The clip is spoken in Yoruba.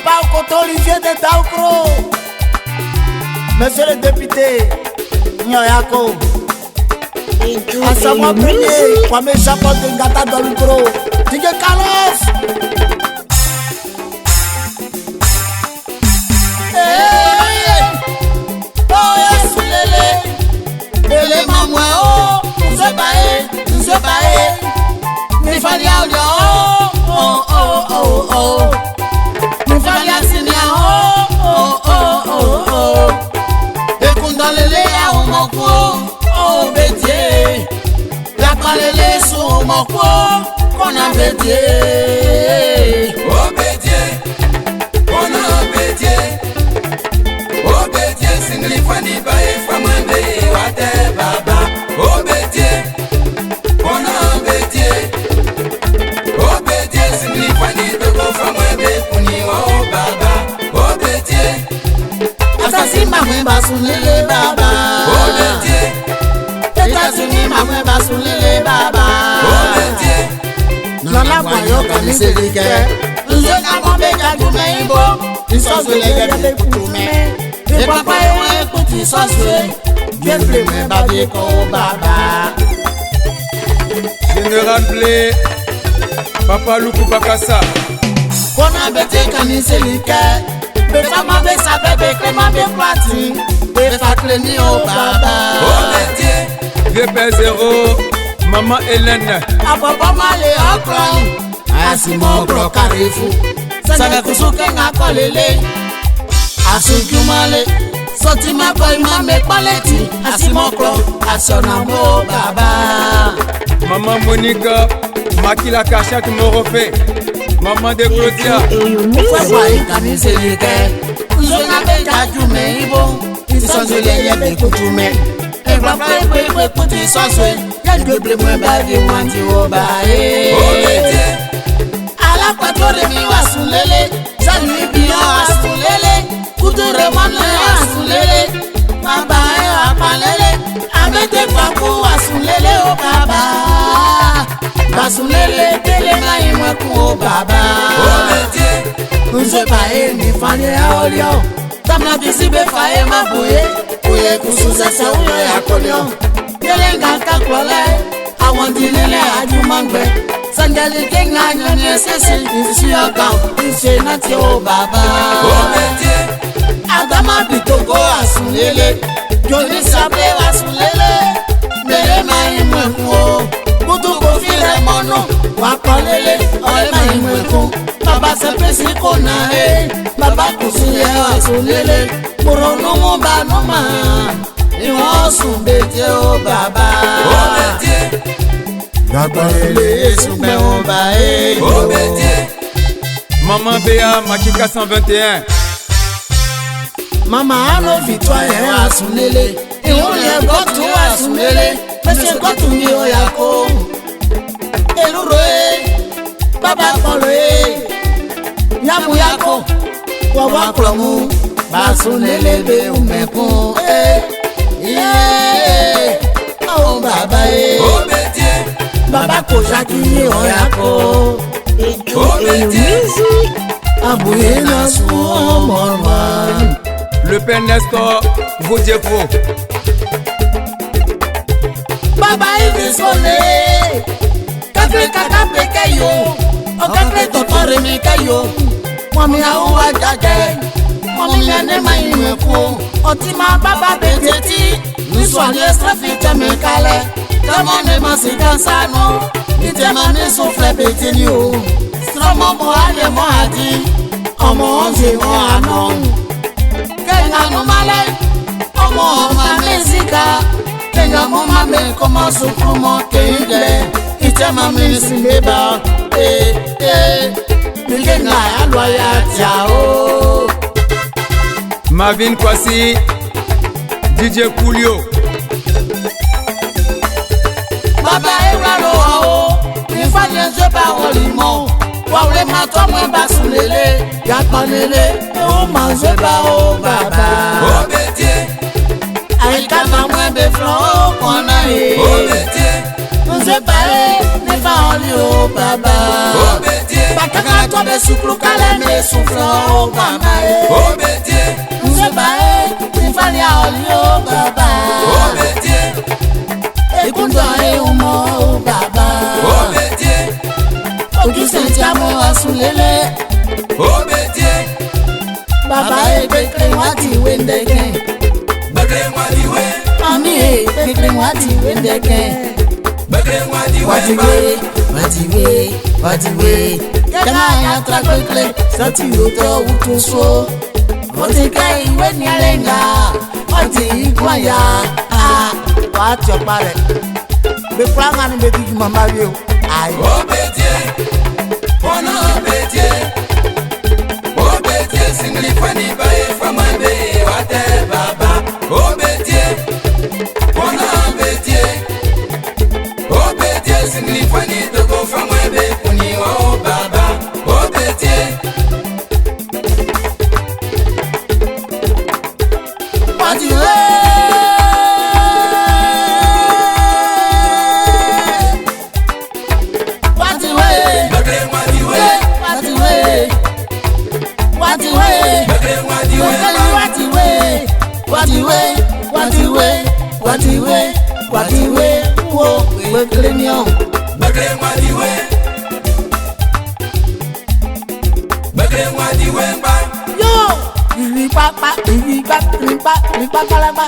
Papa Okoto Olivier de Daoukro. Monsieur le député Nyoyako. À savoir premier, Kwame Chapeau de Ngata Dolukro. Tige Carlos. Oh yes, Lele Mamwe oh, Nzebae, Nifalia oh, Nifalia Sinia oh, Ekundalele ya umoko oh Bédié, la palele sous umoko kona Bédié, oh Bédié, oh Bédié, singli fani bae famande wate baba, oh Bédié, singli fani bego famande puni oh baba, oh Bédié, Asasi mamwe basulele baba, oh Bédié, Etats-Unis mamwe basulele baba, oh Bédié, Nana kwayo kaniselike, Nzona mombe kajume ibo, Isoswele gebe kutume, Papa ewe kuti soswe, Bienfle mwen babi ko baba. Général Blé, Papa Luku Bakassa. Kona bete kaniselike, Be fama be sabe be klema be kwati, Be fakleni o baba. oh Bédié, VP0, Maman Hélène. Apapa male okron, Asimo okro karifu, Sane kusuke nga kolele, Asukumale, Soti makoi mame paleti, Asimo okro, Asonamo baba. Maman Monica, Makila Kachat Morofé. Maman de Claudia. Fwa ikaniselike, Nzona be kajume ibo, Isoswele yebe kutume, Papa ewe kuti soswe, Yedweble mwen bagi mwanti o bae. oh Bédié, Ala patore mi wasulele, Zalui biyo wasulele, Kuture mwane wasulele, Baba e wapalele, Amete kwaku wasulele o baba, Wasulele tele na imweku o baba, oh Bédié, Nzebae ni fanye ya olio, Tamna visibe faye mabuye, Uye kusuzese uyo ya kolio, Yelenga kakwale, Awandilele ajumangwe, Sangali kenga nyonye sesi, Isi yoka, isi nati o baba, oh Bédié, Adama bitoko asulele, Joni sable asulele, Mere maimweku o, Kutu kofire mono, Wakolele, Ole maimweku, Baba sepesi kona Baba kusuye asulele, Morono mba noma, Iwon sunbete o baba, oh Bédié, Gakwalele sunbe o ba oh Bédié, Maman Béa, Makika 121. Mama ano vitwa ye asunele, Iwole gotu asunele, Mese gotu ni oyako, Eluro Baba kolo Nyamu yako, Wawa klomu, Basunele be umekun, Oh baba oh Bédié, Baba kojaki ni oyako, oh Bédié, Abouye na suo morwan, Le Père Nestor, Vaudjefo. Baba ivisole, Kakle kakape kayo, Okakle totore me kayo, Mwami awa jage, Mwami yane maimweku, Otima baba beteti, Niswani estrafite me kale, Kamone masikansano, Nitemane souffle beteni o, Stromo moale moadi, Omo onzi mo anon, Kenga numale, Omo mamezika, Kenga mumame koma sukumo kenge, Itema misileba, Mikenga alwa ya tiao, Marvin Kwasi, DJ Coolio. Baba ewaro o, Nifanye nzeba olimo, Wawle matwa mwen basulele, Yakpanele, O manzeba o baba, oh Bédié, Aikama mwen beflon o kona oh Bédié, Nzeba nifa oli o baba, oh Bédié, Bakaka tobe suklu kaleme les soufflants au baba. Au bétier, Nous se bailler, il fallait aller au baba. au bétier, Écoute et au mot au baba. au bétier, Oki sentiamo asulele. au bétier. Baba e bekle wati wendeke. Bagre wadiwe, Mami e bekle wati wendeke. bagre wadiwe, Watiwe. Kena ya trakwekle, sati yoto utuso. Vote kai weni alenga, wati ikwaya. Wati opare. Be pranga ni beti jumamba yo. Ayo. au bétier, on a bétier, au bétier, singli fani baye famande wate baba, au bétier, on a bétier, au bétier, singli fani toko famande kuni wa baba, au bétier, Watiwe. Watiwe. bagre wadiwe, Watiwe. bagre wadiwe, Watiwe, wo, weklenion. bagre wadiwe, bagre wadiwe ba. Yo, ibi papa, kalapa,